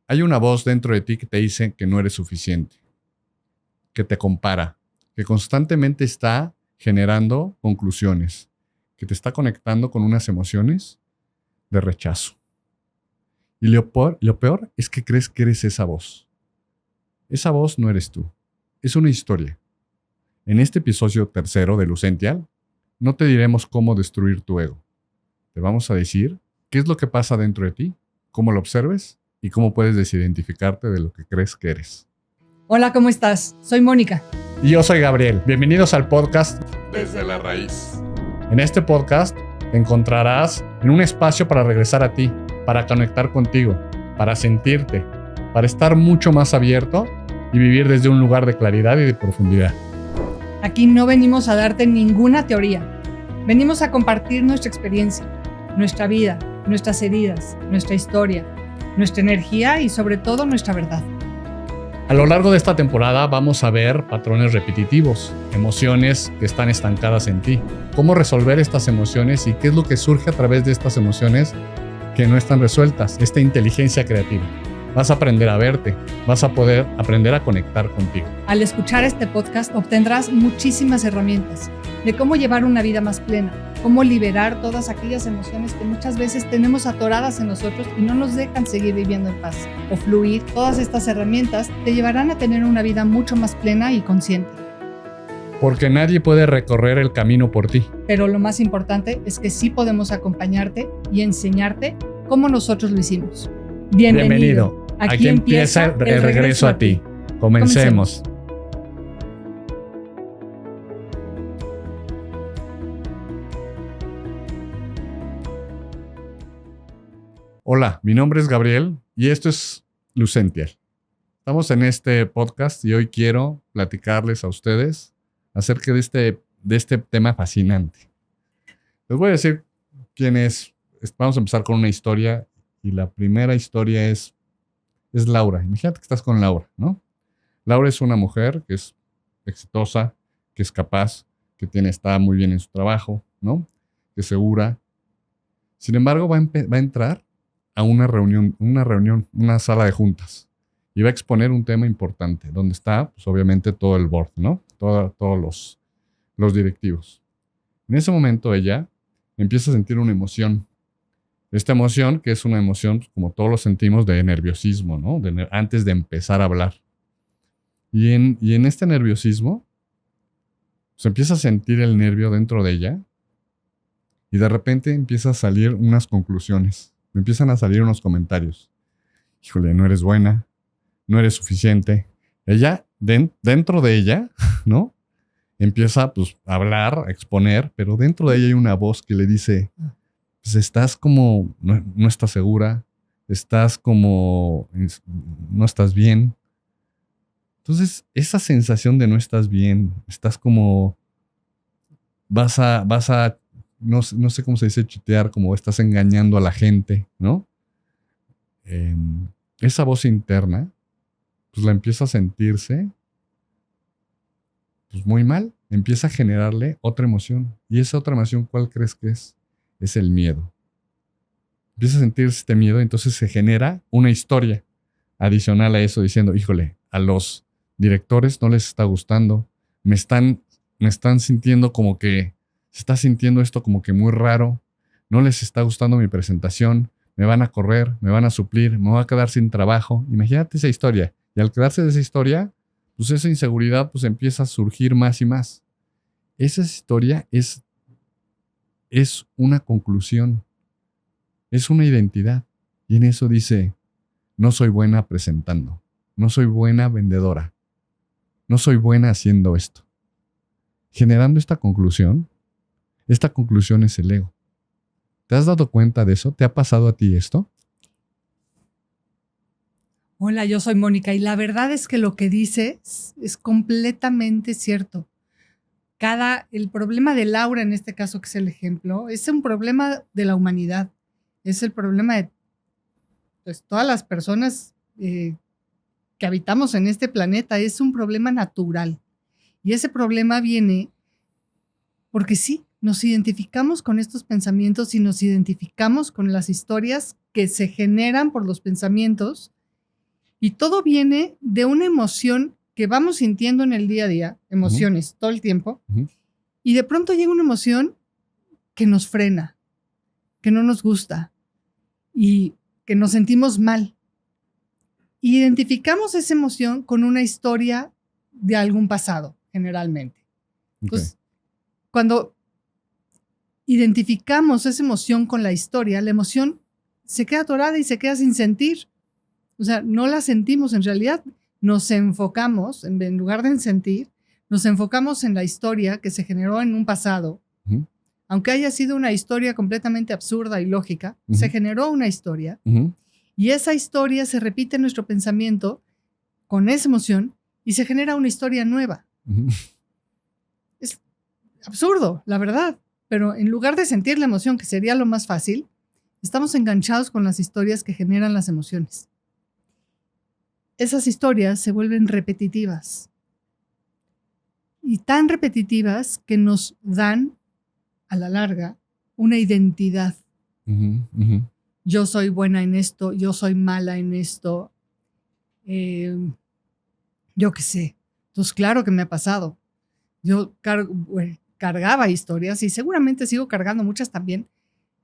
Hay una voz dentro de ti que te dice que no eres suficiente, que te compara, que constantemente está generando conclusiones, que te está conectando con unas emociones de rechazo. Y lo peor es que crees que eres esa voz. Esa voz no eres tú. Es una historia. En este episodio 3 de Lucential, no te diremos cómo destruir tu ego. Te vamos a decir qué es lo que pasa dentro de ti, cómo lo observes y cómo puedes desidentificarte de lo que crees que eres. Hola, ¿cómo estás? Soy Mónica. Y yo soy Gabriel. Bienvenidos al podcast Desde la Raíz. En este podcast te encontrarás en un espacio para regresar a ti, para conectar contigo, para sentirte, para estar mucho más abierto y vivir desde un lugar de claridad y de profundidad. Aquí no venimos a darte ninguna teoría. Venimos a compartir nuestra experiencia, nuestra vida, nuestras heridas, nuestra historia, nuestra energía y sobre todo nuestra verdad. A lo largo de esta temporada vamos a ver patrones repetitivos, emociones que están estancadas en ti, cómo resolver estas emociones y qué es lo que surge a través de estas emociones que no están resueltas, esta inteligencia creativa. Vas a aprender a verte, vas a poder aprender a conectar contigo. Al escuchar este podcast obtendrás muchísimas herramientas de cómo llevar una vida más plena, cómo liberar todas aquellas emociones que muchas veces tenemos atoradas en nosotros y no nos dejan seguir viviendo en paz o fluir. Todas estas herramientas te llevarán a tener una vida mucho más plena y consciente. Porque nadie puede recorrer el camino por ti. Pero lo más importante es que sí podemos acompañarte y enseñarte cómo nosotros lo hicimos. Bienvenido. Aquí empieza el regreso a ti. Comencemos. Hola, mi nombre es Gabriel y esto es Lucential. Estamos en este podcast y hoy quiero platicarles a ustedes acerca de este tema fascinante. Les voy a decir quién es. Vamos a empezar con una historia y la primera historia es Laura. Imagínate que estás con Laura, ¿no? Laura es una mujer que es exitosa, que es capaz, que está muy bien en su trabajo, ¿no? Que es segura. Sin embargo, va a entrar a una reunión, una sala de juntas y va a exponer un tema importante, donde está, pues, obviamente, todo el board, ¿no? Todos los directivos. En ese momento ella empieza a sentir una emoción. Esta emoción, que es una emoción, pues, como todos lo sentimos, de nerviosismo, ¿no? Antes de empezar a hablar. Y en este nerviosismo, se empieza a sentir el nervio dentro de ella y de repente empieza a salir unas conclusiones. Me empiezan a salir unos comentarios. Híjole, no eres buena, no eres suficiente. Ella, dentro de ella, ¿no? Empieza, pues, a hablar, a exponer, pero dentro de ella hay una voz que le dice, pues estás como, no estás segura, estás como, no estás bien. Entonces, esa sensación de no estás bien, estás como, vas a no sé cómo se dice chitear, como estás engañando a la gente, ¿no? Esa voz interna, pues la empieza a sentirse, pues muy mal. Empieza a generarle otra emoción. ¿Y esa otra emoción cuál crees que es? Es el miedo. Empieza a sentirse este miedo, entonces se genera una historia adicional a eso, diciendo, híjole, a los directores no les está gustando, me están sintiendo como que, se está sintiendo esto como que muy raro, no les está gustando mi presentación, me van a correr, me van a suplir, me voy a quedar sin trabajo. Imagínate esa historia. Y al quedarse de esa historia, pues esa inseguridad pues empieza a surgir más y más. Esa historia es una conclusión, es una identidad. Y en eso dice, no soy buena presentando, no soy buena vendedora, no soy buena haciendo esto. Generando esta conclusión es el ego. ¿Te has dado cuenta de eso? ¿Te ha pasado a ti esto? Hola, yo soy Mónica y la verdad es que lo que dices es completamente cierto. El problema de Laura, en este caso que es el ejemplo, es un problema de la humanidad. Es el problema de, pues, todas las personas que habitamos en este planeta. Es un problema natural. Y ese problema viene porque sí, nos identificamos con estos pensamientos y nos identificamos con las historias que se generan por los pensamientos Y todo viene de una emoción que vamos sintiendo en el día a día, emociones todo el tiempo, y de pronto llega una emoción que nos frena, que no nos gusta y que nos sentimos mal. Identificamos esa emoción con una historia de algún pasado, generalmente. Entonces, cuando identificamos esa emoción con la historia, la emoción se queda atorada y se queda sin sentir. O sea, no la sentimos en realidad. Nos enfocamos, en lugar de sentir, nos enfocamos en la historia que se generó en un pasado. Aunque haya sido una historia completamente absurda y lógica, se generó una historia. Y esa historia se repite en nuestro pensamiento con esa emoción y se genera una historia nueva. Es absurdo, la verdad. Pero en lugar de sentir la emoción, que sería lo más fácil, estamos enganchados con las historias que generan las emociones. Esas historias se vuelven repetitivas. Y tan repetitivas que nos dan, a la larga, una identidad. Yo soy buena en esto, yo soy mala en esto. Yo qué sé. Entonces, claro que me ha pasado. Yo cargaba historias y seguramente sigo cargando muchas también,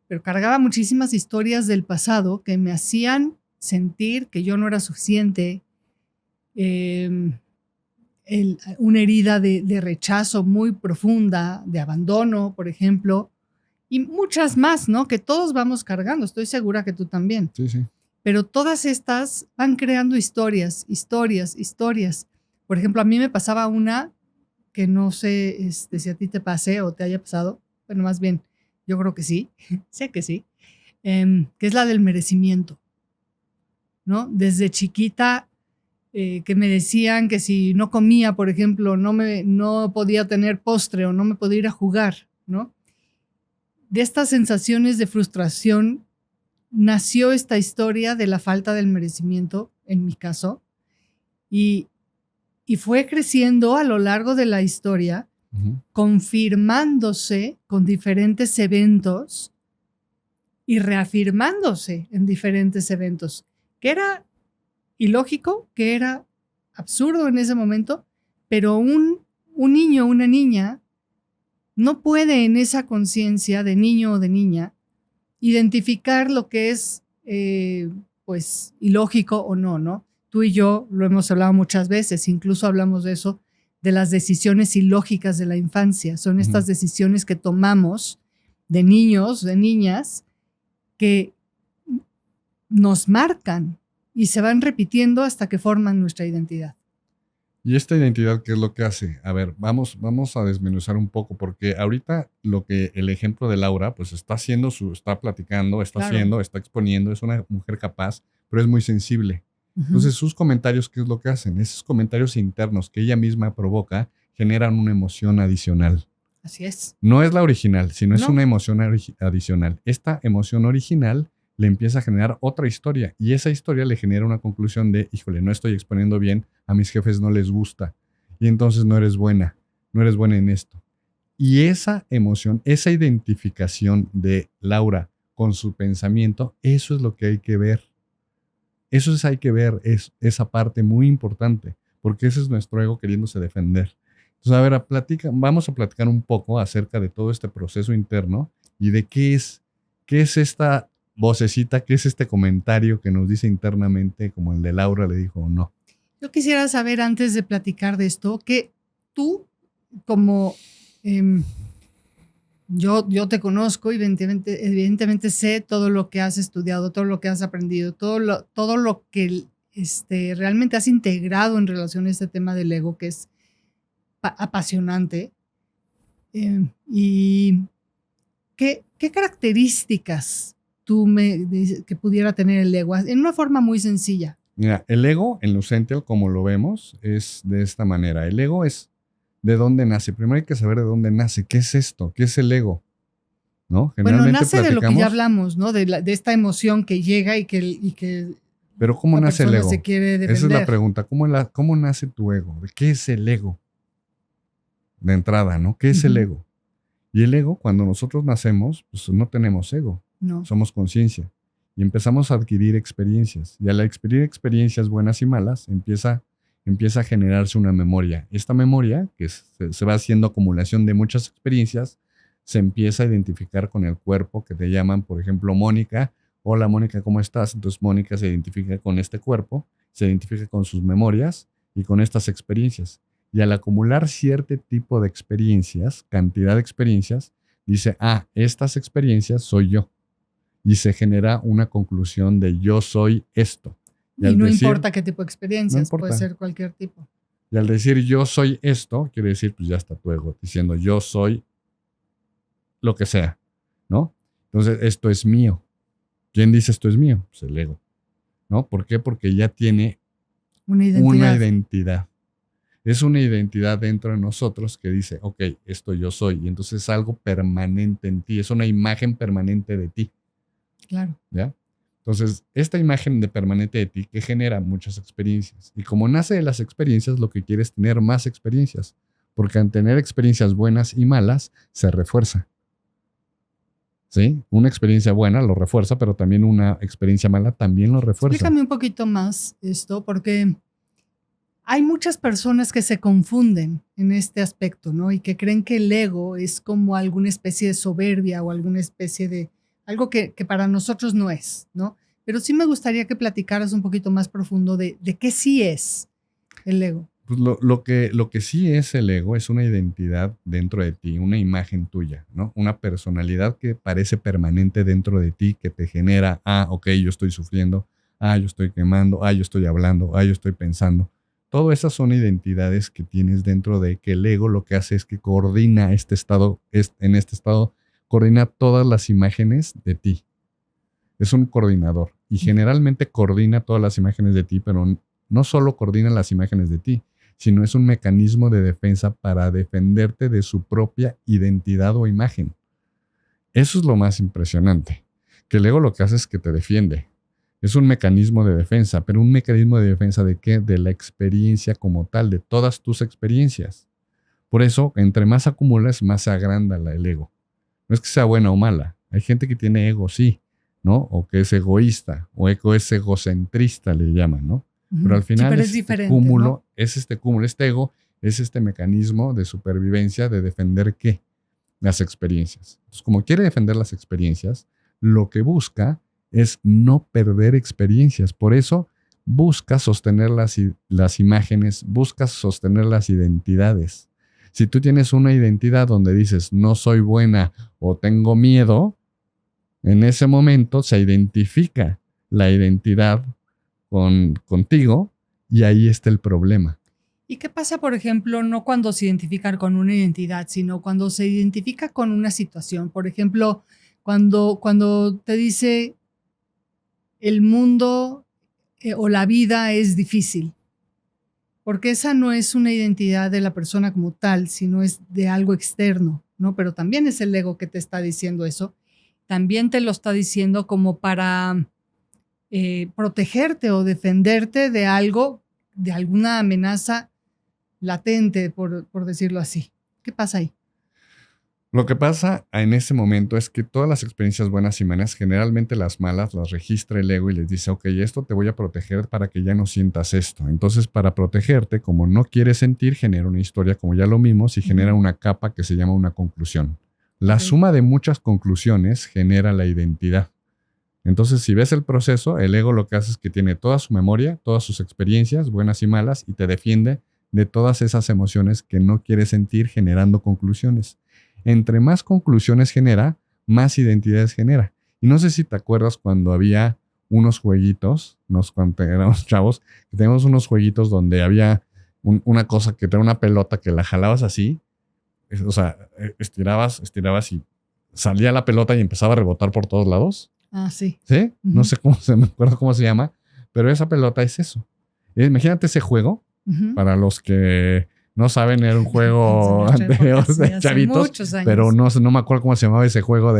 pero cargaba muchísimas historias del pasado que me hacían sentir que yo no era suficiente, una herida de rechazo muy profunda, de abandono, por ejemplo, y muchas más, ¿no? Que todos vamos cargando, estoy segura que tú también. Sí, sí. Pero todas estas van creando historias. Por ejemplo, a mí me pasaba una que no sé si a ti te pase o te haya pasado, bueno, más bien, yo creo que sí, sé que sí, que es la del merecimiento, ¿no? Desde chiquita, que me decían que si no comía, por ejemplo, no podía tener postre o no me podía ir a jugar, ¿no? De estas sensaciones de frustración nació esta historia de la falta del merecimiento, en mi caso, y fue creciendo a lo largo de la historia, confirmándose con diferentes eventos y reafirmándose en diferentes eventos, que era ilógico, que era absurdo en ese momento, pero un niño o una niña no puede en esa conciencia de niño o de niña identificar lo que es pues ilógico o no, ¿no? Tú y yo lo hemos hablado muchas veces, incluso hablamos de eso, de las decisiones ilógicas de la infancia. Son estas decisiones que tomamos de niños, de niñas, que nos marcan y se van repitiendo hasta que forman nuestra identidad. ¿Y esta identidad qué es lo que hace? A ver, vamos a desmenuzar un poco, porque ahorita lo que el ejemplo de Laura, pues está haciendo, está platicando, está Claro. haciendo, está exponiendo, es una mujer capaz, pero es muy sensible. Entonces, sus comentarios, ¿qué es lo que hacen? Esos comentarios internos que ella misma provoca generan una emoción adicional. Así es. No es la original, sino es No. una emoción adicional. Esta emoción original le empieza a generar otra historia y esa historia le genera una conclusión de, híjole, no estoy exponiendo bien, a mis jefes no les gusta y entonces no eres buena en esto. Y esa emoción, esa identificación de Laura con su pensamiento, eso es lo que hay que ver. Hay que ver esa parte muy importante, porque ese es nuestro ego queriéndose defender. Entonces, a ver, vamos a platicar un poco acerca de todo este proceso interno y de qué es esta vocecita, qué es este comentario que nos dice internamente, como el de Laura le dijo o no. Yo quisiera saber, antes de platicar de esto, que tú, como yo te conozco, evidentemente sé todo lo que has estudiado, todo lo que has aprendido, todo lo que realmente has integrado en relación a este tema del ego, que es apasionante. ¿Y qué características que pudiera tener el ego? En una forma muy sencilla. Mira, el ego en Lucential, como lo vemos, es de esta manera. El ego es de dónde nace. Primero hay que saber de dónde nace. ¿Qué es esto? ¿Qué es el ego? ¿No? Bueno, nace de lo que ya hablamos, ¿no? De esta emoción que llega y que pero ¿cómo nace el ego? Se quiere defender. Esa es la pregunta. ¿Cómo nace tu ego? ¿Qué es el ego? De entrada, ¿no? ¿Qué es el ego? Y el ego, cuando nosotros nacemos, pues no tenemos ego. No. Somos conciencia. y empezamos a adquirir experiencias. Y al adquirir experiencias buenas y malas, empieza a generarse una memoria. Esta memoria, que se va haciendo acumulación de muchas experiencias, se empieza a identificar con el cuerpo que te llaman, por ejemplo, Mónica. Hola Mónica, ¿cómo estás? Entonces Mónica se identifica con este cuerpo, se identifica con sus memorias y con estas experiencias. Y al acumular cierto tipo de experiencias, cantidad de experiencias, dice, estas experiencias soy yo. Y se genera una conclusión de yo soy esto. Y no importa qué tipo de experiencias, puede ser cualquier tipo. Y al decir yo soy esto, quiere decir, pues ya está tu ego diciendo yo soy lo que sea, ¿no? Entonces, esto es mío. ¿Quién dice esto es mío? Pues el ego, ¿no? ¿Por qué? Porque ya tiene una identidad. Es una identidad dentro de nosotros que dice, ok, esto yo soy. Y entonces es algo permanente en ti, es una imagen permanente de ti. Claro. ¿Ya? Entonces, esta imagen de permanente de ti que genera muchas experiencias. Y como nace de las experiencias, lo que quiere es tener más experiencias. Porque al tener experiencias buenas y malas, se refuerza. ¿Sí? Una experiencia buena lo refuerza, pero también una experiencia mala también lo refuerza. Explícame un poquito más esto, porque hay muchas personas que se confunden en este aspecto, ¿no? Y que creen que el ego es como alguna especie de soberbia o alguna especie de algo que para nosotros no es, ¿no? Pero sí me gustaría que platicaras un poquito más profundo de qué sí es el ego. Pues lo que sí es el ego es una identidad dentro de ti, una imagen tuya, ¿no? Una personalidad que parece permanente dentro de ti, que te genera, ok, yo estoy sufriendo, yo estoy quemando, yo estoy hablando, yo estoy pensando. Todas esas son identidades que tienes dentro de que el ego lo que hace es que coordina en este estado, coordina todas las imágenes de ti. Es un coordinador y generalmente coordina todas las imágenes de ti, pero no solo coordina las imágenes de ti, sino es un mecanismo de defensa para defenderte de su propia identidad o imagen. Eso es lo más impresionante, que el ego lo que hace es que te defiende. Es un mecanismo de defensa, pero un mecanismo de defensa ¿de qué? De la experiencia como tal, de todas tus experiencias. Por eso, entre más acumulas, más se agranda el ego. No es que sea buena o mala. Hay gente que tiene ego, sí, ¿no? O que es egoísta, o es egocentrista, le llaman, ¿no? Pero al final sí, pero ¿no? Este cúmulo, este ego es este mecanismo de supervivencia de defender ¿qué? Las experiencias. Entonces, como quiere defender las experiencias, lo que busca es no perder experiencias. Por eso busca sostener las imágenes, busca sostener las identidades. Si tú tienes una identidad donde dices no soy buena o tengo miedo, en ese momento se identifica la identidad contigo y ahí está el problema. ¿Y qué pasa, por ejemplo, no cuando se identifica con una identidad, sino cuando se identifica con una situación? Por ejemplo, cuando te dice el mundo o la vida es difícil, porque esa no es una identidad de la persona como tal, sino es de algo externo, ¿no? Pero también es el ego que te está diciendo eso. También te lo está diciendo como para protegerte o defenderte de algo, de alguna amenaza latente, por decirlo así. ¿Qué pasa ahí? Lo que pasa en ese momento es que todas las experiencias buenas y malas, generalmente las malas, las registra el ego y les dice, ok, esto te voy a proteger para que ya no sientas esto. Entonces, para protegerte, como no quieres sentir, genera una historia, como ya lo vimos, y genera una capa que se llama una conclusión. La suma de muchas conclusiones genera la identidad. Entonces, si ves el proceso, el ego lo que hace es que tiene toda su memoria, todas sus experiencias, buenas y malas, y te defiende de todas esas emociones que no quieres sentir, generando conclusiones. Entre más conclusiones genera, más identidades genera. Y no sé si te acuerdas cuando había unos jueguitos, cuando éramos chavos, que teníamos unos jueguitos donde había una cosa que tenía una pelota que la jalabas así, o sea, estirabas y salía la pelota y empezaba a rebotar por todos lados. Sí. ¿Sí? Uh-huh. No sé me acuerdo cómo se llama, pero esa pelota es eso. Imagínate ese juego, para los que no saben, era un juego anterior de chavitos, pero no me acuerdo cómo se llamaba ese juego,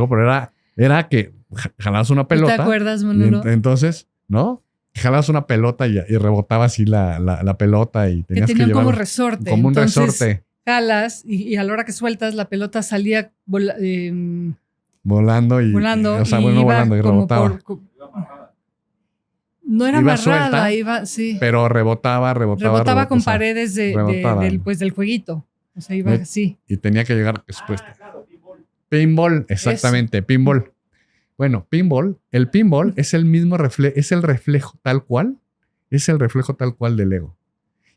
pero era que jalabas una pelota. ¿Te acuerdas, Manolo? Entonces, ¿no? Jalabas una pelota y rebotaba así la pelota y tenías que llevar como resorte. Como un resorte. Jalas y a la hora que sueltas la pelota salía volando y o sea, bueno, iba volando y como rebotaba. No era Iba amarrada, suelta, iba, sí. Pero rebotaba Con o sea, paredes rebotaba. del jueguito. O sea, iba así. Y tenía que llegar después. Pinball, exactamente, eso. Pinball. Bueno, el pinball es el mismo reflejo, es el reflejo tal cual del ego.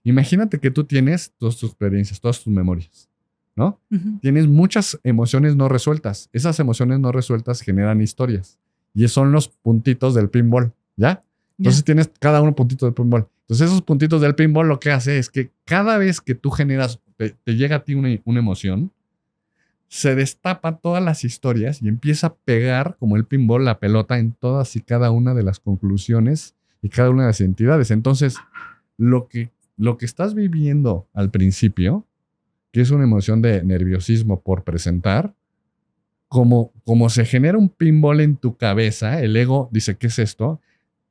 Imagínate que tú tienes todas tus experiencias, todas tus memorias, ¿no? Uh-huh. Tienes muchas emociones no resueltas. Esas emociones no resueltas generan historias. Y son los puntitos del pinball, ¿ya? Entonces tienes cada uno puntito del pinball. Entonces esos puntitos del pinball lo que hace es que cada vez que tú generas, te llega a ti una emoción, se destapan todas las historias y empieza a pegar como el pinball la pelota en todas y cada una de las conclusiones y cada una de las identidades. Entonces, lo que estás viviendo al principio, que es una emoción de nerviosismo por presentar, como se genera un pinball en tu cabeza, el ego dice, ¿qué es esto?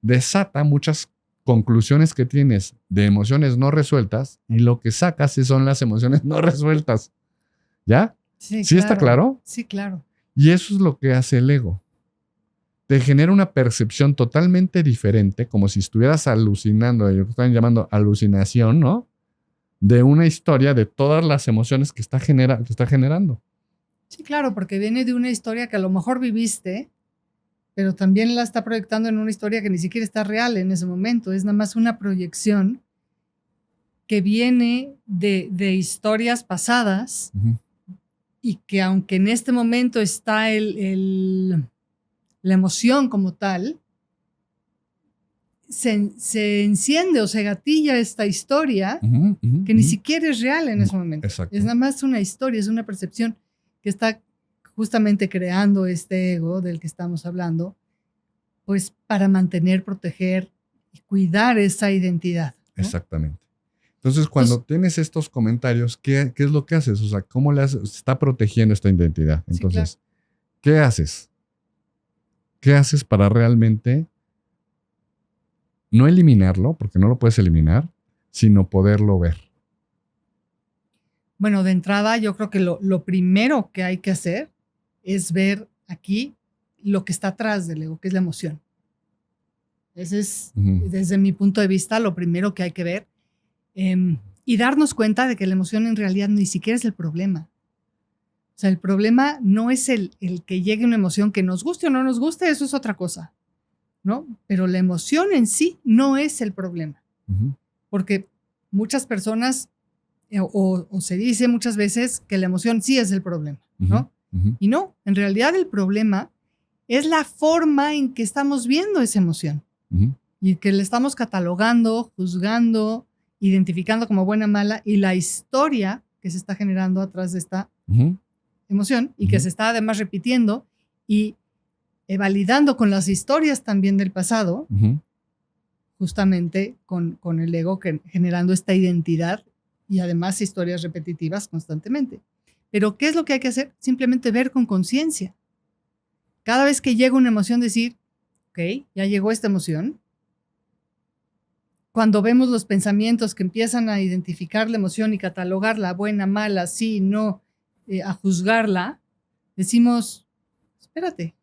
Desata muchas conclusiones que tienes de emociones no resueltas y lo que sacas son las emociones no resueltas. ¿Ya? Sí, ¿Sí está claro? Sí, claro. Y eso es lo que hace el ego. Te genera una percepción totalmente diferente, como si estuvieras alucinando, lo que están llamando alucinación, ¿no? De una historia de todas las emociones que está generando. Sí, claro, porque viene de una historia que a lo mejor viviste, pero también la está proyectando en una historia que ni siquiera está real en ese momento. Es nada más una proyección que viene de historias pasadas. Uh-huh. Y que aunque en este momento está la emoción como tal, se enciende o se gatilla esta historia que ni siquiera es real en ese momento. Exacto. Es nada más una historia, es una percepción que está justamente creando este ego del que estamos hablando, pues para mantener, proteger y cuidar esa identidad, ¿no? Exactamente. Entonces, cuando tienes estos comentarios, ¿qué es lo que haces? O sea, ¿cómo le haces? Se está protegiendo esta identidad. Entonces, sí, claro. ¿Qué haces? ¿Qué haces para realmente no eliminarlo, porque no lo puedes eliminar, sino poderlo ver? Bueno, de entrada, yo creo que lo primero que hay que hacer es ver aquí lo que está atrás del ego, que es la emoción. Ese es, desde mi punto de vista, lo primero que hay que ver. Y darnos cuenta de que la emoción en realidad ni siquiera es el problema. O sea, el problema no es el que llegue una emoción que nos guste o no nos guste, eso es otra cosa, ¿no? Pero la emoción en sí no es el problema. Uh-huh. Porque muchas personas, o se dice muchas veces que la emoción sí es el problema, ¿no? Uh-huh. Y no, en realidad el problema es la forma en que estamos viendo esa emoción. Uh-huh. Y que le estamos catalogando, juzgando, identificando como buena, mala, y la historia que se está generando atrás de esta emoción y que se está además repitiendo y validando con las historias también del pasado, justamente con el ego generando esta identidad y además historias repetitivas constantemente. Pero ¿qué es lo que hay que hacer? Simplemente ver con conciencia. Cada vez que llega una emoción, decir, ok, ya llegó esta emoción. Cuando vemos los pensamientos que empiezan a identificar la emoción y catalogarla, buena, mala, sí, no, a juzgarla, decimos, espérate.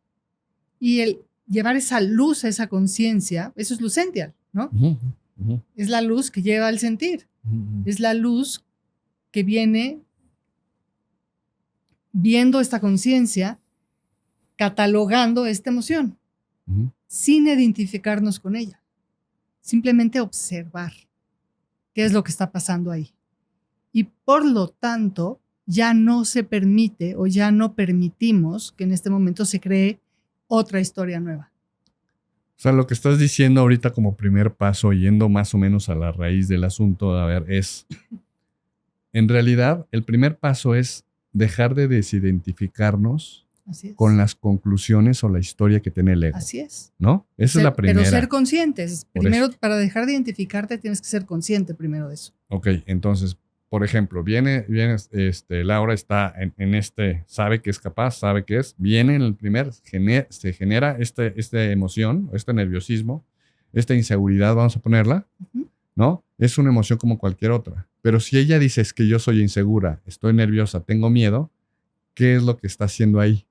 Y el llevar esa luz a esa conciencia, eso es Lucential, ¿no? Es la luz que lleva al sentir. Es la luz que viene viendo esta conciencia, catalogando esta emoción, sin identificarnos con ella. Simplemente observar qué es lo que está pasando ahí. Y por lo tanto, ya no se permite o ya no permitimos que en este momento se cree otra historia nueva. O sea, lo que estás diciendo ahorita como primer paso, yendo más o menos a la raíz del asunto, a ver, es, en realidad, el primer paso es dejar de desidentificarnos con las conclusiones o la historia que tiene el ego. Así es. ¿No? Esa es la primera. Pero ser conscientes. Primero, para dejar de identificarte, tienes que ser consciente primero de eso. Ok, entonces, por ejemplo, viene Laura está en sabe que es capaz, sabe que es, viene en el primer, se genera esta emoción, este nerviosismo, esta inseguridad, vamos a ponerla, ¿no? Es una emoción como cualquier otra. Pero si ella dice, es que yo soy insegura, estoy nerviosa, tengo miedo, ¿qué es lo que está haciendo ahí?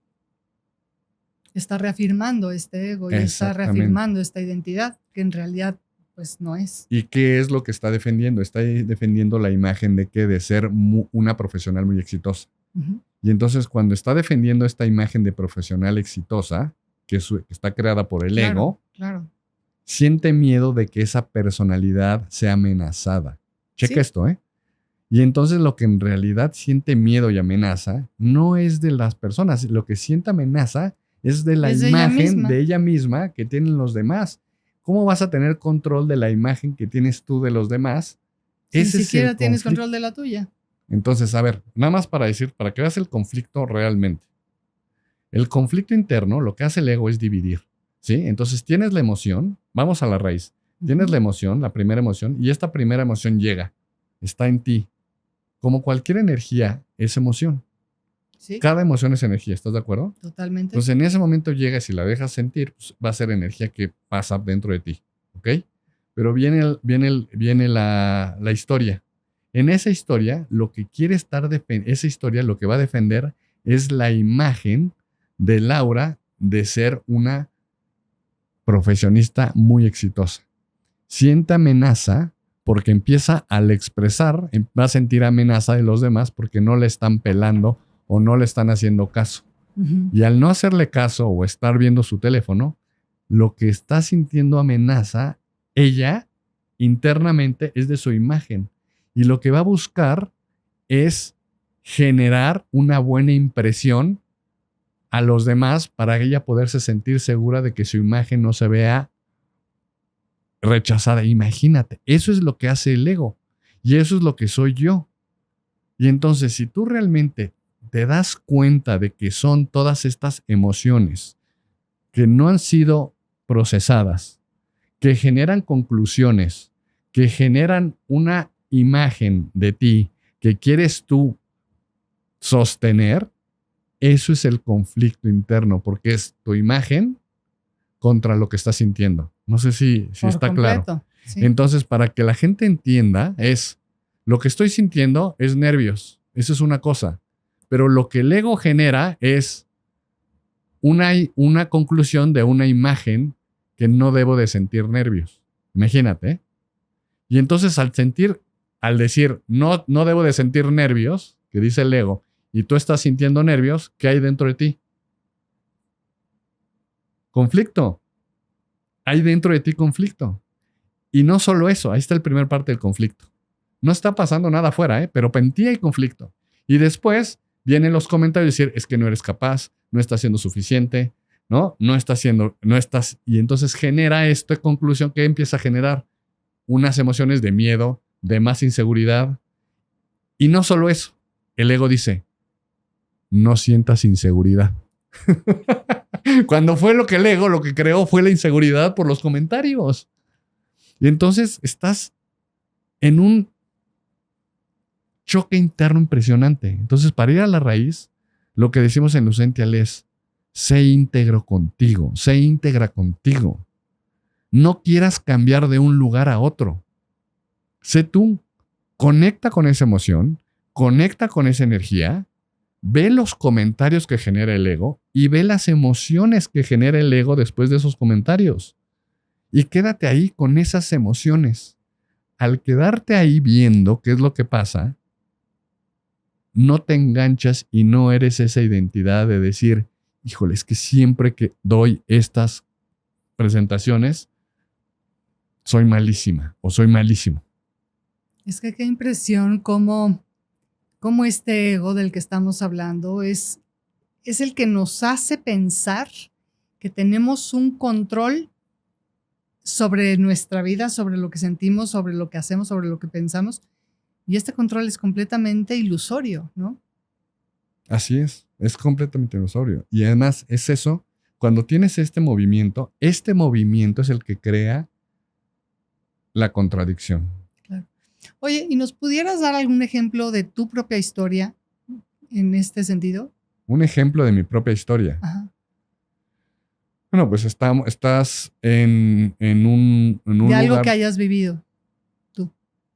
Está reafirmando este ego y está Exactamente. reafirmando esta identidad que en realidad pues no es. ¿Y qué es lo que está defendiendo? Está defendiendo la imagen de que de ser una profesional muy exitosa. Ujú. Y entonces cuando está defendiendo esta imagen de profesional exitosa, que está creada por el ego, Claro. siente miedo de que esa personalidad sea amenazada. Checa Sí. esto, ¿eh? Y entonces lo que en realidad siente miedo y amenaza no es de las personas, lo que siente amenaza es de la Es de ella imagen misma. de ella misma que tienen los demás. ¿Cómo vas a tener control de la imagen que tienes tú de los demás? Ni Ese es siquiera el tienes conflicto. control de la tuya. Entonces, a ver, nada más para decir, para que veas el conflicto realmente. El conflicto interno, lo que hace el ego es dividir, ¿sí? Entonces tienes la emoción, vamos a la raíz. Tienes la emoción, la primera emoción, y esta primera emoción llega, está en ti. Como cualquier energía, es emoción. Sí, Cada emoción es energía, ¿estás de acuerdo? totalmente. Entonces en ese momento llega y si la dejas sentir, pues, va a ser energía que pasa dentro de ti, ¿ok? Pero viene la historia. En esa historia, lo que quiere esa historia lo que va a defender es la imagen de Laura de ser una profesionista muy exitosa. Siente amenaza porque empieza al expresar, va a sentir amenaza de los demás porque no le están pelando o no le están haciendo caso. Ujú. Y al no hacerle caso o estar viendo su teléfono, lo que está sintiendo amenaza, ella internamente es de su imagen. Y lo que va a buscar es generar una buena impresión a los demás para ella poderse sentir segura de que su imagen no se vea rechazada. Imagínate, eso es lo que hace el ego y eso es lo que soy yo. Y entonces, si tú realmente te das cuenta de que son todas estas emociones que no han sido procesadas, que generan conclusiones, que generan una imagen de ti que quieres tú sostener, eso es el conflicto interno, porque es tu imagen contra lo que estás sintiendo. No sé si Por está completo, claro. sí. Entonces, para que la gente entienda, es lo que estoy sintiendo es nervios. Eso es una cosa. Pero lo que el ego genera es una conclusión de una imagen que no debo de sentir nervios. Imagínate. ¿Eh? Y entonces al decir no debo de sentir nervios, que dice el ego, y tú estás sintiendo nervios, ¿qué hay dentro de ti? Conflicto. Hay dentro de ti conflicto. Y no solo eso, ahí está el primer parte del conflicto. No está pasando nada afuera, pero en ti hay conflicto. Y después vienen los comentarios de decir, es que no eres capaz, no estás siendo suficiente, ¿no? No estás. Y entonces genera esta conclusión que empieza a generar unas emociones de miedo, de más inseguridad. Y no solo eso, el ego dice, no sientas inseguridad. Cuando fue lo que el ego, lo que creó fue la inseguridad por los comentarios. Y entonces estás en un choque interno impresionante. Entonces, para ir a la raíz, lo que decimos en Lucential es, sé íntegro contigo, sé íntegra contigo. No quieras cambiar de un lugar a otro. Sé tú, conecta con esa emoción, conecta con esa energía, ve los comentarios que genera el ego y ve las emociones que genera el ego después de esos comentarios. Y quédate ahí con esas emociones. Al quedarte ahí viendo qué es lo que pasa, no te enganchas y no eres esa identidad de decir, híjole, es que siempre que doy estas presentaciones, soy malísima o soy malísimo. Es que qué impresión cómo este ego del que estamos hablando es el que nos hace pensar que tenemos un control sobre nuestra vida, sobre lo que sentimos, sobre lo que hacemos, sobre lo que pensamos. Y este control es completamente ilusorio, ¿no? Así es completamente ilusorio. Y además es eso, cuando tienes este movimiento es el que crea la contradicción. Claro. Oye, ¿y nos pudieras dar algún ejemplo de tu propia historia en este sentido? Un ejemplo de mi propia historia. Ajá. Bueno, pues estás en un de lugar. Algo que hayas vivido tú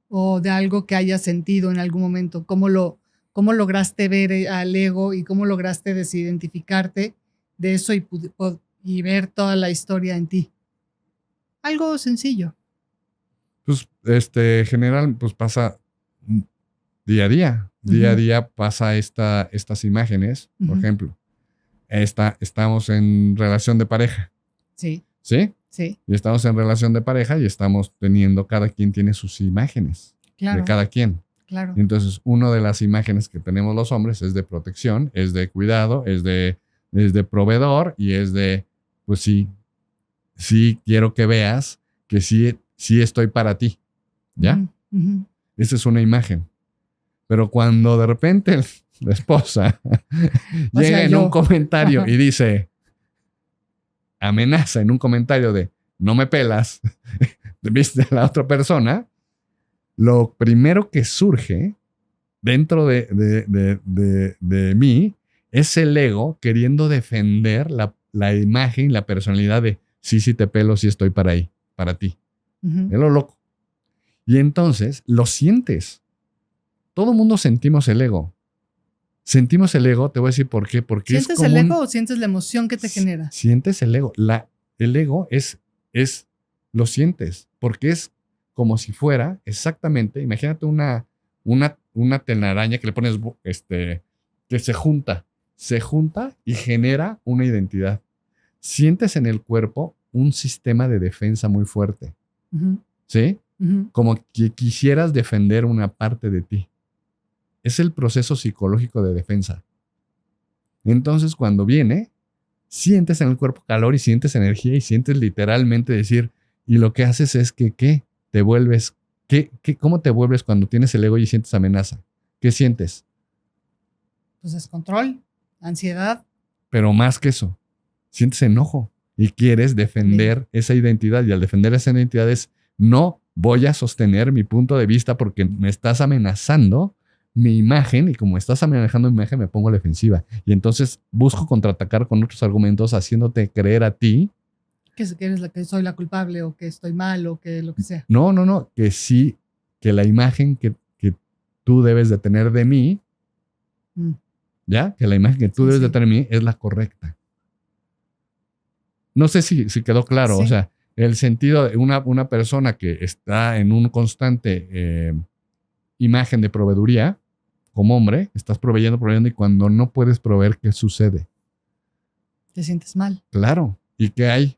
o de algo que hayas sentido en algún momento. ¿Cómo lograste ver al ego y cómo lograste desidentificarte de eso y ver toda la historia en ti. Algo sencillo. Pues, general, pues pasa día a día. Día a día pasa estas imágenes. Por ejemplo, estamos en relación de pareja. Sí. ¿Sí? Sí. Y estamos en relación de pareja y estamos teniendo, cada quien tiene sus imágenes. Claro. De cada quien. Claro. Entonces, una de las imágenes que tenemos los hombres es de protección, es de cuidado, es de proveedor y es de, pues sí quiero que veas que sí estoy para ti. ¿Ya? Esa es una imagen. Pero cuando de repente la esposa llega en un comentario y dice, amenaza en un comentario de no me pelas, viste a la otra persona, lo primero que surge dentro de mí es el ego queriendo defender la imagen, la personalidad de sí te pelo, sí estoy para ti. Es lo loco. Y entonces lo sientes. Todo mundo sentimos el ego. Sentimos el ego, te voy a decir por qué. Porque ¿sientes el ego o sientes la emoción que te genera? Sientes el ego. El ego es, lo sientes, porque es como si fuera exactamente, imagínate una telaraña que le pones, que se junta y genera una identidad. Sientes en el cuerpo un sistema de defensa muy fuerte. ¿Sí? Como que quisieras defender una parte de ti. Es el proceso psicológico de defensa. Entonces, cuando viene, sientes en el cuerpo calor y sientes energía y sientes literalmente decir, y lo que haces es que, ¿qué? Te vuelves, ¿cómo te vuelves cuando tienes el ego y sientes amenaza? ¿Qué sientes? Pues descontrol, ansiedad. Pero más que eso, sientes enojo y quieres defender esa identidad. Y al defender esa identidad es, no voy a sostener mi punto de vista porque me estás amenazando mi imagen, y como estás amenazando mi imagen me pongo a la defensiva. Y entonces busco contraatacar con otros argumentos haciéndote creer a ti que soy la culpable o que estoy mal o que lo que sea. No, que sí, que la imagen que tú debes de tener de mí, ¿ya? Que la imagen que tú debes de tener de mí es la correcta. No sé si quedó claro, o sea, el sentido de una persona que está en un constante imagen de proveeduría, como hombre, estás proveyendo y cuando no puedes proveer, ¿qué sucede? Te sientes mal. Claro. ¿Y qué hay?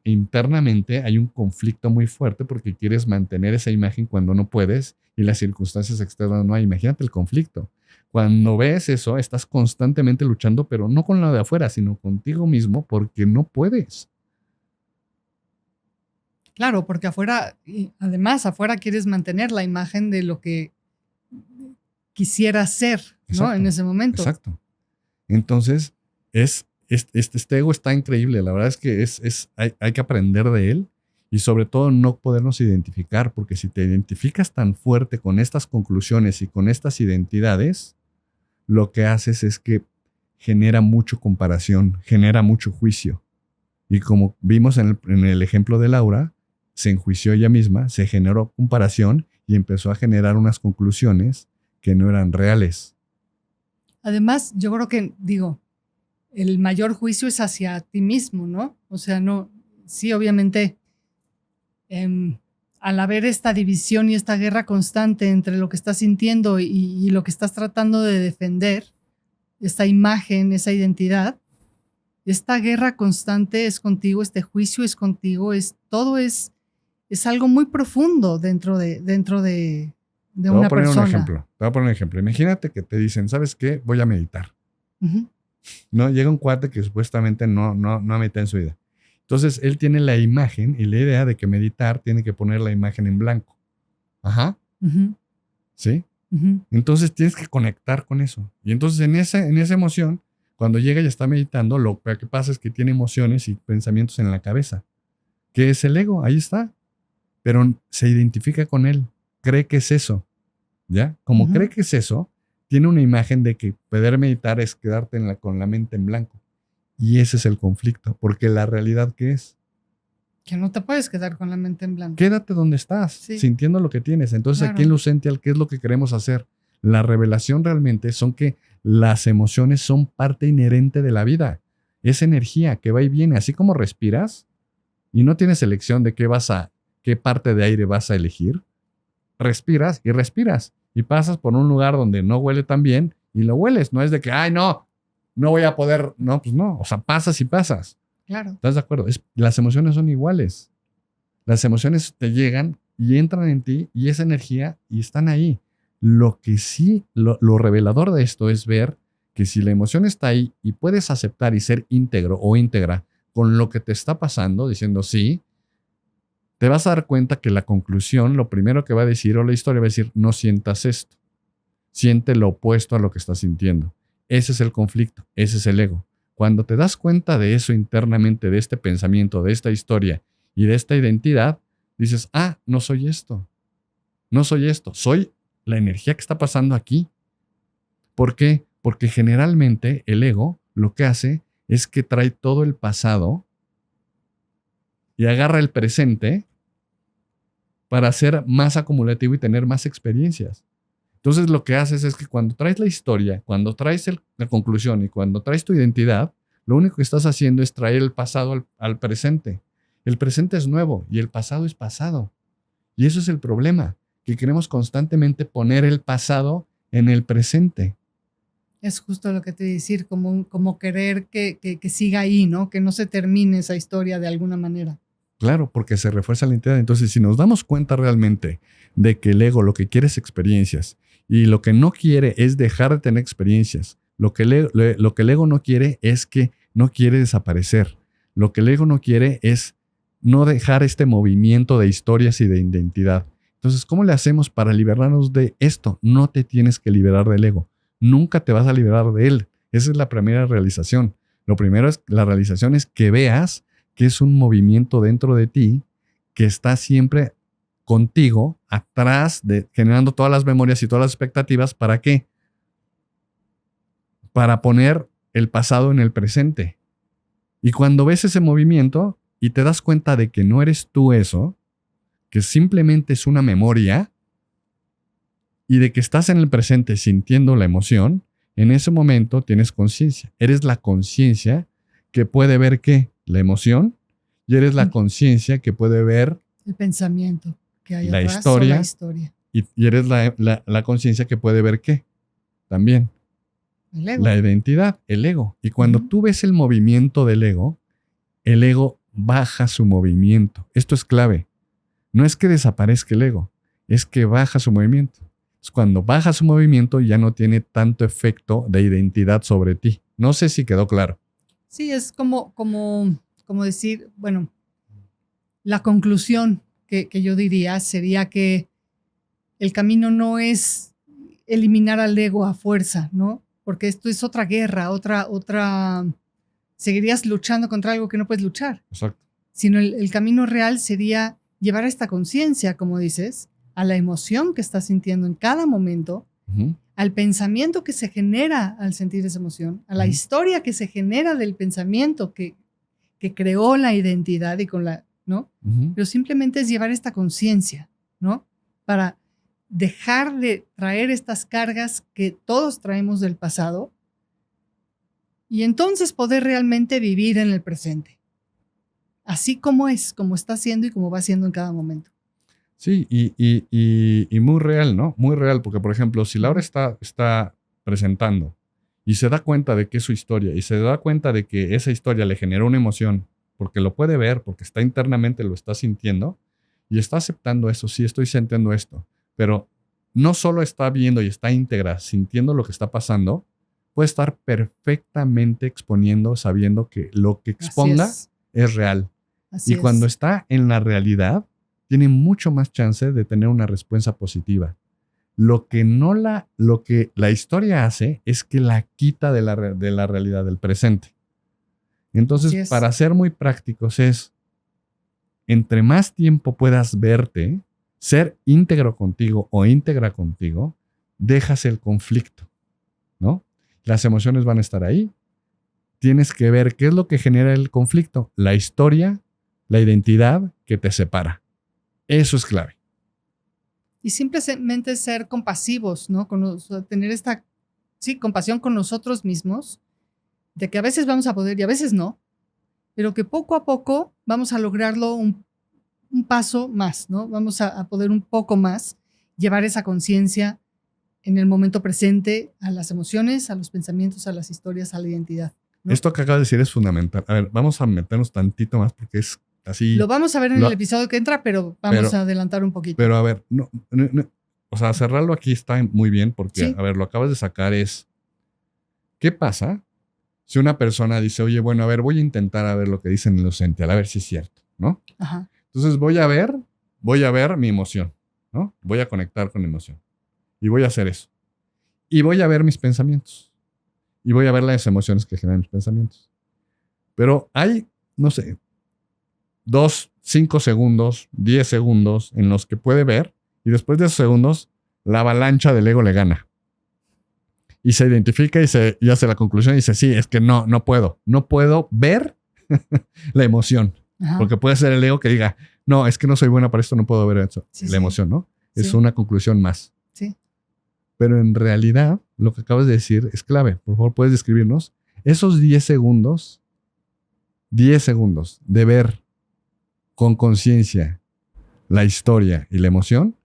Internamente hay un conflicto muy fuerte porque quieres mantener esa imagen cuando no puedes y las circunstancias externas no hay. Imagínate el conflicto. Cuando ves eso, estás constantemente luchando, pero no con lo de afuera, sino contigo mismo porque no puedes. Claro, porque afuera, y además afuera quieres mantener la imagen de lo que quisieras ser, ¿no? Exacto, en ese momento. Exacto. Entonces, este ego está increíble. La verdad es que hay que aprender de él y sobre todo no podernos identificar, porque si te identificas tan fuerte con estas conclusiones y con estas identidades, lo que haces es que genera mucho comparación, genera mucho juicio. Y como vimos en el ejemplo de Laura, se enjuició ella misma, se generó comparación y empezó a generar unas conclusiones que no eran reales. Además, yo creo que, el mayor juicio es hacia ti mismo, ¿no? O sea, no, sí, obviamente, al haber esta división y esta guerra constante entre lo que estás sintiendo y lo que estás tratando de defender, esta imagen, esa identidad, esta guerra constante es contigo, este juicio es contigo, todo es algo muy profundo dentro de una persona. Te voy a poner un ejemplo. Imagínate que te dicen, ¿sabes qué? Voy a meditar. ¿No? Llega un cuate que supuestamente no ha meditado en su vida. Entonces, él tiene la imagen y la idea de que meditar tiene que poner la imagen en blanco. Ajá. ¿Sí? Entonces, tienes que conectar con eso. Y entonces, en esa emoción, cuando llega y está meditando, lo que pasa es que tiene emociones y pensamientos en la cabeza. ¿Qué es el ego? Ahí está. Pero se identifica con él. Cree que es eso. ¿Ya? Como cree que es eso, tiene una imagen de que poder meditar es quedarte con la mente en blanco. Y ese es el conflicto. Porque la realidad, ¿qué es? Que no te puedes quedar con la mente en blanco. Quédate donde estás, sintiendo lo que tienes. Entonces, aquí en Lucential, ¿qué es lo que queremos hacer? La revelación realmente son que Las emociones son parte inherente de la vida. Es energía que va y viene, así como respiras y no tienes elección de qué parte de aire vas a elegir. Respiras y pasas por un lugar donde no huele tan bien y lo hueles. No es de que, ay, no voy a poder. No, pues no. O sea, pasas y pasas. Claro. ¿Estás de acuerdo? Las emociones son iguales. Las emociones te llegan y entran en ti y esa energía y están ahí. Lo que sí, lo revelador de esto es ver que si la emoción está ahí y puedes aceptar y ser íntegro o íntegra con lo que te está pasando, diciendo sí, te vas a dar cuenta que la conclusión, lo primero que va a decir, o la historia va a decir, no sientas esto. Siente lo opuesto a lo que estás sintiendo. Ese es el conflicto, ese es el ego. Cuando te das cuenta de eso internamente, de este pensamiento, de esta historia y de esta identidad, dices, no soy esto. No soy esto, soy la energía que está pasando aquí. ¿Por qué? Porque generalmente el ego lo que hace es que trae todo el pasado y agarra el presente para ser más acumulativo y tener más experiencias. Entonces lo que haces es que cuando traes la historia, cuando traes la conclusión y cuando traes tu identidad, lo único que estás haciendo es traer el pasado al presente. El presente es nuevo y el pasado es pasado. Y eso es el problema, que queremos constantemente poner el pasado en el presente. Es justo lo que te iba a decir, como querer que siga ahí, ¿no? Que no se termine esa historia de alguna manera. Claro, porque se refuerza la identidad. Entonces, si nos damos cuenta realmente de que el ego lo que quiere es experiencias y lo que no quiere es dejar de tener experiencias, lo que el ego no quiere es que no quiere desaparecer. Lo que el ego no quiere es no dejar este movimiento de historias y de identidad. Entonces, ¿cómo le hacemos para liberarnos de esto? No te tienes que liberar del ego. Nunca te vas a liberar de él. Esa es la primera realización. La realización es que veas que es un movimiento dentro de ti que está siempre contigo, atrás, generando todas las memorias y todas las expectativas. ¿Para qué? Para poner el pasado en el presente. Y cuando ves ese movimiento y te das cuenta de que no eres tú eso, que simplemente es una memoria y de que estás en el presente sintiendo la emoción, en ese momento tienes conciencia. Eres la conciencia que puede ver ¿qué? La emoción, y eres la conciencia que puede ver el pensamiento que hay la atrás historia, o la historia. Y eres la conciencia que puede ver ¿qué? También El ego. la identidad, el ego. Y cuando tú ves el movimiento del ego, el ego baja su movimiento. Esto es clave. No es que desaparezca el ego, es que baja su movimiento. Cuando baja su movimiento ya no tiene tanto efecto de identidad sobre ti. No sé si quedó claro. Sí, es como decir, bueno, la conclusión que yo diría sería que el camino no es eliminar al ego a fuerza, ¿no? Porque esto es otra guerra, seguirías luchando contra algo que no puedes luchar. Exacto. Sino el camino real sería llevar esta conciencia, como dices, a la emoción que estás sintiendo en cada momento, al pensamiento que se genera al sentir esa emoción, a la historia que se genera del pensamiento que creó la identidad y con la, ¿no? Pero simplemente es llevar esta conciencia, ¿no? Para dejar de traer estas cargas que todos traemos del pasado y entonces poder realmente vivir en el presente. Así como es, como está siendo y como va siendo en cada momento. Sí, y muy real, ¿no? Muy real, porque por ejemplo, si Laura está presentando y se da cuenta de que es su historia y se da cuenta de que esa historia le generó una emoción, porque lo puede ver, porque está internamente, lo está sintiendo y está aceptando eso, sí, estoy sintiendo esto, pero no solo está viendo y está íntegra, sintiendo lo que está pasando, puede estar perfectamente exponiendo, sabiendo que lo que exponga es real. Así y cuando es. está en la realidad, tiene mucho más chance de tener una respuesta positiva. Lo que la historia hace es que la quita de la realidad, del presente. Entonces, para ser muy prácticos es, entre más tiempo puedas verte, ser íntegro contigo o íntegra contigo, dejas el conflicto, ¿no? Las emociones van a estar ahí. Tienes que ver qué es lo que genera el conflicto, la historia, la identidad que te separa. Eso es clave. Y simplemente ser compasivos, ¿no? Tener esta sí, compasión con nosotros mismos, de que a veces vamos a poder y a veces no, pero que poco a poco vamos a lograrlo un paso más, ¿no? Vamos a poder un poco más llevar esa conciencia en el momento presente a las emociones, a los pensamientos, a las historias, a la identidad, ¿no? Esto que acabas de decir es fundamental. A ver, vamos a meternos tantito más porque es así. Lo vamos a ver en el episodio que entra, pero vamos a adelantar un poquito. Pero a ver, no, o sea, cerrarlo aquí está muy bien porque, Sí. a ver, lo acabas de sacar es, ¿qué pasa si una persona dice, oye, bueno, a ver, voy a intentar a ver lo que dicen en Lucential, a ver si es cierto, ¿no? Ajá. Entonces voy a ver mi emoción, ¿no? Voy a conectar con la emoción y voy a hacer eso. Y voy a ver mis pensamientos y voy a ver las emociones que generan mis pensamientos. Pero hay, no sé, 2, 5 segundos, 10 segundos en los que puede ver y después de esos segundos la avalancha del ego le gana. Y se identifica y hace la conclusión y dice, sí, es que no puedo ver la emoción. Ajá. Porque puede ser el ego que diga, no, es que no soy buena para esto, no puedo ver eso. Sí, la sí. emoción, ¿no? Es Sí. una conclusión más. Sí. Pero en realidad, lo que acabas de decir es clave. Por favor, ¿puedes describirnos esos 10 segundos de ver con conciencia la historia y la emoción?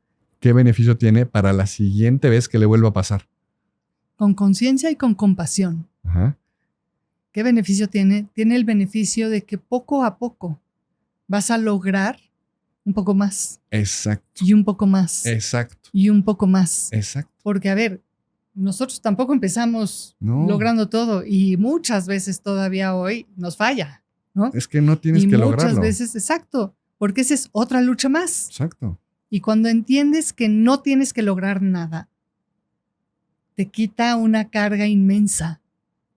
¿Qué beneficio tiene para la siguiente vez que le vuelva a pasar? Con conciencia y con compasión. Ajá. ¿Qué beneficio tiene? Tiene el beneficio de que poco a poco vas a lograr un poco más. Exacto. Y un poco más. Exacto. Y un poco más. Exacto. Porque, a ver, nosotros tampoco empezamos No. logrando todo y muchas veces todavía hoy nos falla, ¿no? Es que no tienes y que muchas lograrlo. veces, exacto, porque esa es otra lucha más. Exacto. Y cuando entiendes que no tienes que lograr nada, te quita una carga inmensa,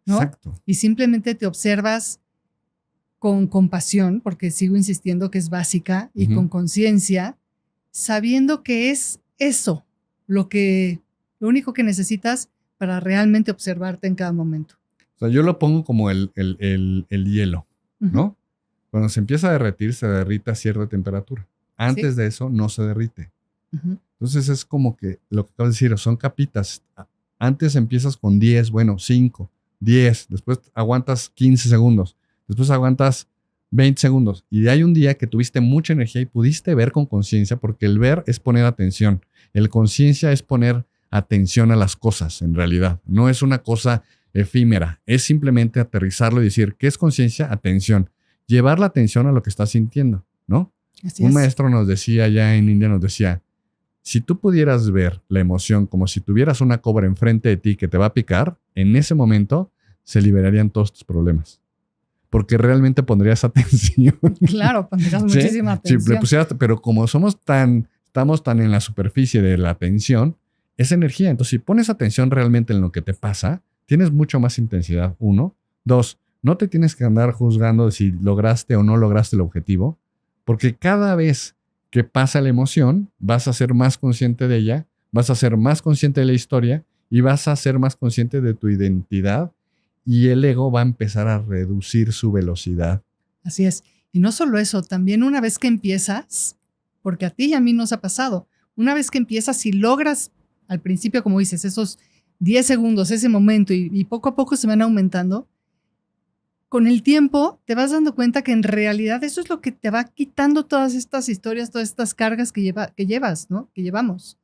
¿no? Exacto. Y simplemente te observas con compasión, porque sigo insistiendo que es básica, y con conciencia, sabiendo que es eso lo único que necesitas para realmente observarte en cada momento. O sea, yo lo pongo como el hielo, ¿no? Uh-huh. Cuando se empieza a derretir, se derrite a cierta temperatura. Antes de eso, no se derrite. Uh-huh. Entonces es como que lo que acabo de decir, son capitas. Antes empiezas con 10, bueno, 5, 10, después aguantas 15 segundos, después aguantas 20 segundos. Y hay un día que tuviste mucha energía y pudiste ver con conciencia, porque el ver es poner atención. El conciencia es poner atención a las cosas, en realidad. No es una cosa efímera, es simplemente aterrizarlo y decir, ¿qué es conciencia? Atención. Llevar la atención a lo que estás sintiendo, ¿no? Un maestro nos decía, allá en India nos decía, si tú pudieras ver la emoción como si tuvieras una cobra enfrente de ti que te va a picar, en ese momento se liberarían todos tus problemas. Porque realmente pondrías atención. Claro, pondrías muchísima atención. Sí, le pusieras, pero como estamos tan en la superficie de la atención, es energía. Entonces, si pones atención realmente en lo que te pasa, tienes mucho más intensidad, 1. 2, no te tienes que andar juzgando de si lograste o no lograste el objetivo, porque cada vez que pasa la emoción, vas a ser más consciente de ella, vas a ser más consciente de la historia y vas a ser más consciente de tu identidad y el ego va a empezar a reducir su velocidad. Así es. Y no solo eso, también una vez que empiezas, porque a ti y a mí nos ha pasado, una vez que empiezas y logras al principio, como dices, esos 10 segundos, ese momento y poco a poco se van aumentando, con el tiempo te vas dando cuenta que en realidad eso es lo que te va quitando todas estas historias, todas estas cargas que llevas, ¿no? Que llevamos.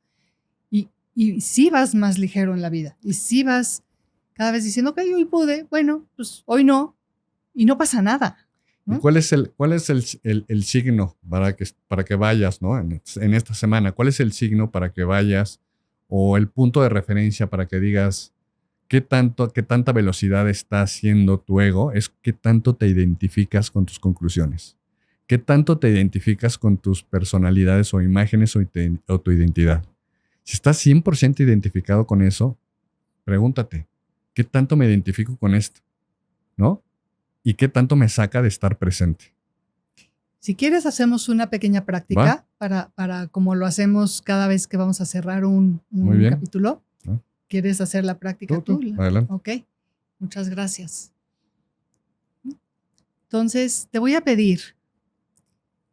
Y sí vas más ligero en la vida. Y sí vas cada vez diciendo, ok, hoy pude, bueno, pues hoy no. Y no pasa nada, ¿no? ¿Y cuál es el signo para que vayas, ¿no? En esta semana? ¿Cuál es el signo para que vayas o el punto de referencia para que digas qué tanta velocidad está haciendo tu ego? Es qué tanto te identificas con tus conclusiones. ¿Qué tanto te identificas con tus personalidades o imágenes o tu identidad? Si estás 100% identificado con eso, pregúntate, ¿qué tanto me identifico con esto? ¿No? ¿Y qué tanto me saca de estar presente? Si quieres, hacemos una pequeña práctica para como lo hacemos cada vez que vamos a cerrar un capítulo. ¿Quieres hacer la práctica tú? Adelante. Ok, muchas gracias. Entonces, te voy a pedir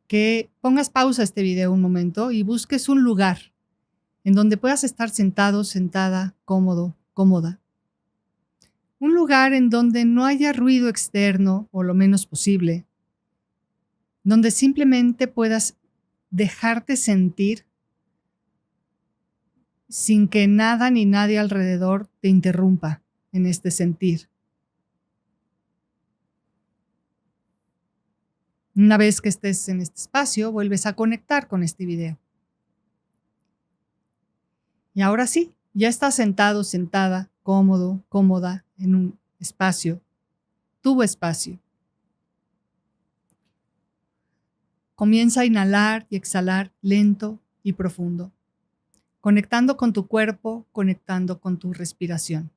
que pongas pausa a este video un momento y busques un lugar en donde puedas estar sentado, sentada, cómodo, cómoda. Un lugar en donde no haya ruido externo o lo menos posible, donde simplemente puedas dejarte sentir sin que nada ni nadie alrededor te interrumpa en este sentir. Una vez que estés en este espacio, vuelves a conectar con este video. Y ahora sí, ya estás sentado, sentada, cómodo, cómoda en un espacio, tu espacio. Comienza a inhalar y exhalar lento y profundo, conectando con tu cuerpo, conectando con tu respiración.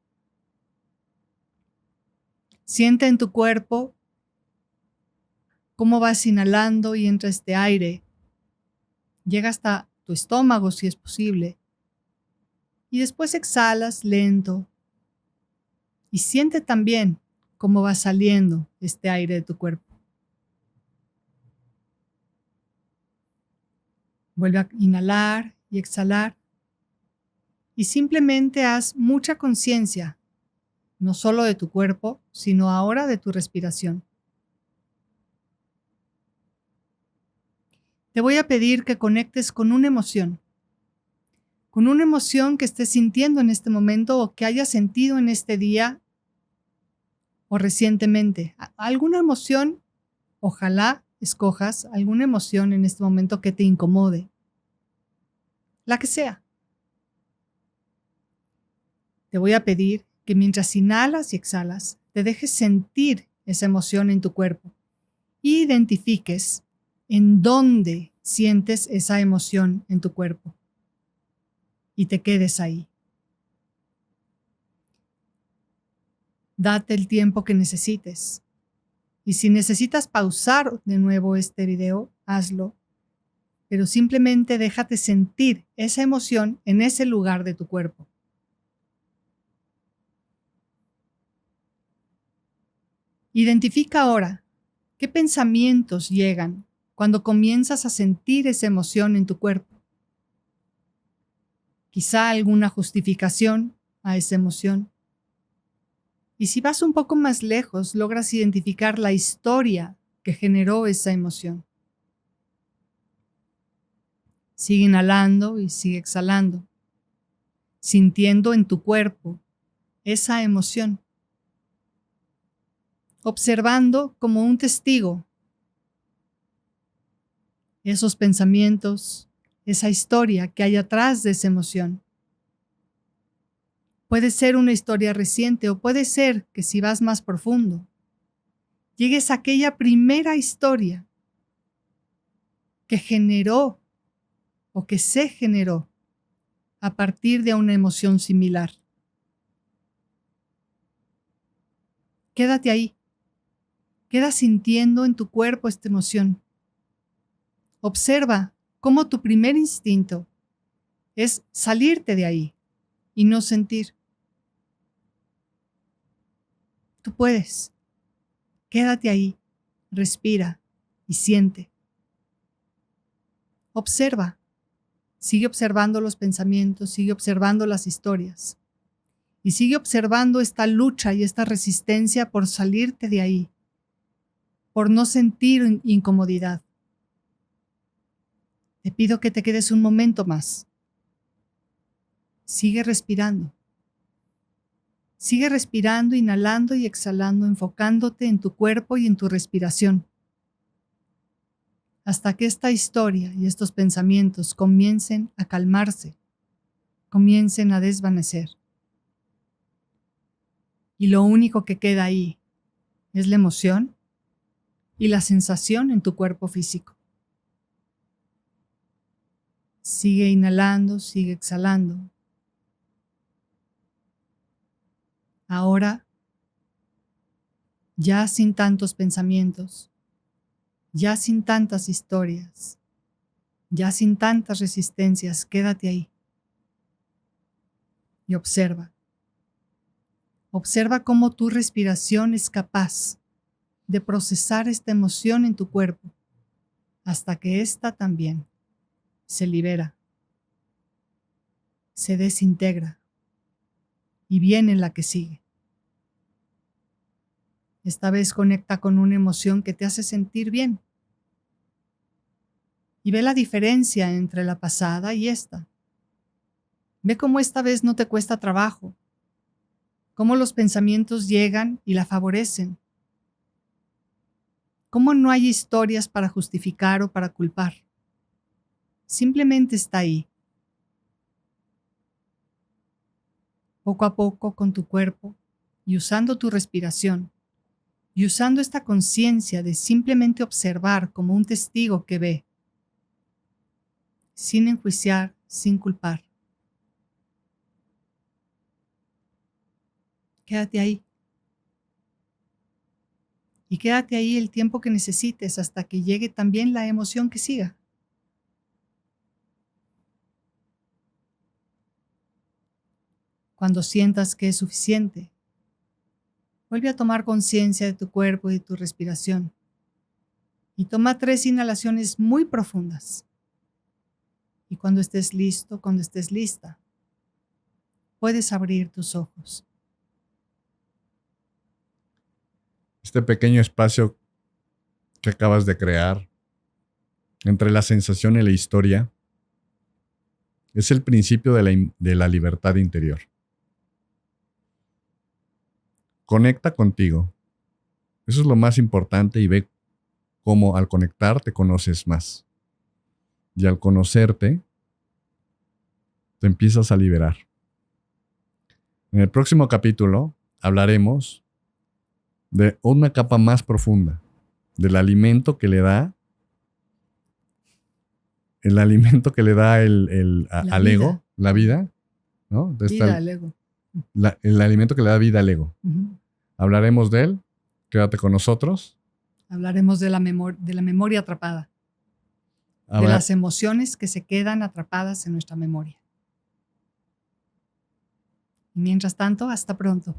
Siente en tu cuerpo cómo vas inhalando y entra este aire. Llega hasta tu estómago si es posible. Y después exhalas lento. Y siente también cómo va saliendo este aire de tu cuerpo. Vuelve a inhalar y exhalar. Y simplemente haz mucha conciencia, no solo de tu cuerpo, sino ahora de tu respiración. Te voy a pedir que conectes con una emoción que estés sintiendo en este momento o que hayas sentido en este día o recientemente. Alguna emoción, ojalá escojas alguna emoción en este momento que te incomode, la que sea. Te voy a pedir que mientras inhalas y exhalas, te dejes sentir esa emoción en tu cuerpo y identifiques en dónde sientes esa emoción en tu cuerpo y te quedes ahí. Date el tiempo que necesites. Y si necesitas pausar de nuevo este video, hazlo. Pero simplemente déjate sentir esa emoción en ese lugar de tu cuerpo. Identifica ahora qué pensamientos llegan cuando comienzas a sentir esa emoción en tu cuerpo. Quizá alguna justificación a esa emoción. Y si vas un poco más lejos, logras identificar la historia que generó esa emoción. Sigue inhalando y sigue exhalando, sintiendo en tu cuerpo esa emoción. Observando como un testigo esos pensamientos, esa historia que hay atrás de esa emoción. Puede ser una historia reciente o puede ser que si vas más profundo, llegues a aquella primera historia que generó o que se generó a partir de una emoción similar. Quédate ahí. Queda sintiendo en tu cuerpo esta emoción. Observa cómo tu primer instinto es salirte de ahí y no sentir. Tú puedes. Quédate ahí, respira y siente. Observa. Sigue observando los pensamientos, sigue observando las historias. Y sigue observando esta lucha y esta resistencia por salirte de ahí, por no sentir incomodidad. Te pido que te quedes un momento más. Sigue respirando. Sigue respirando, inhalando y exhalando, enfocándote en tu cuerpo y en tu respiración. Hasta que esta historia y estos pensamientos comiencen a calmarse, comiencen a desvanecer. Y lo único que queda ahí es la emoción y la sensación en tu cuerpo físico. Sigue inhalando, sigue exhalando. Ahora, ya sin tantos pensamientos, ya sin tantas historias, ya sin tantas resistencias, quédate ahí y observa. Observa cómo tu respiración es capaz de procesar esta emoción en tu cuerpo hasta que ésta también se libera, se desintegra y viene la que sigue. Esta vez conecta con una emoción que te hace sentir bien. Y ve la diferencia entre la pasada y esta. Ve cómo esta vez no te cuesta trabajo, cómo los pensamientos llegan y la favorecen, cómo no hay historias para justificar o para culpar. Simplemente está ahí. Poco a poco con tu cuerpo y usando tu respiración y usando esta conciencia de simplemente observar como un testigo que ve, sin enjuiciar, sin culpar. Quédate ahí. Y quédate ahí el tiempo que necesites hasta que llegue también la emoción que siga. Cuando sientas que es suficiente, vuelve a tomar conciencia de tu cuerpo y de tu respiración. Y toma 3 inhalaciones muy profundas. Y cuando estés listo, cuando estés lista, puedes abrir tus ojos. Este pequeño espacio que acabas de crear entre la sensación y la historia es el principio de la libertad interior. Conecta contigo. Eso es lo más importante y ve cómo al conectar te conoces más. Y al conocerte, te empiezas a liberar. En el próximo capítulo hablaremos de una capa más profunda, del alimento que le da, al ego, la vida, ¿no? Vida al ego. El alimento que le da vida al ego. Uh-huh. Hablaremos de él. Quédate con nosotros. Hablaremos de la memoria atrapada. De las emociones que se quedan atrapadas en nuestra memoria. Y mientras tanto, hasta pronto.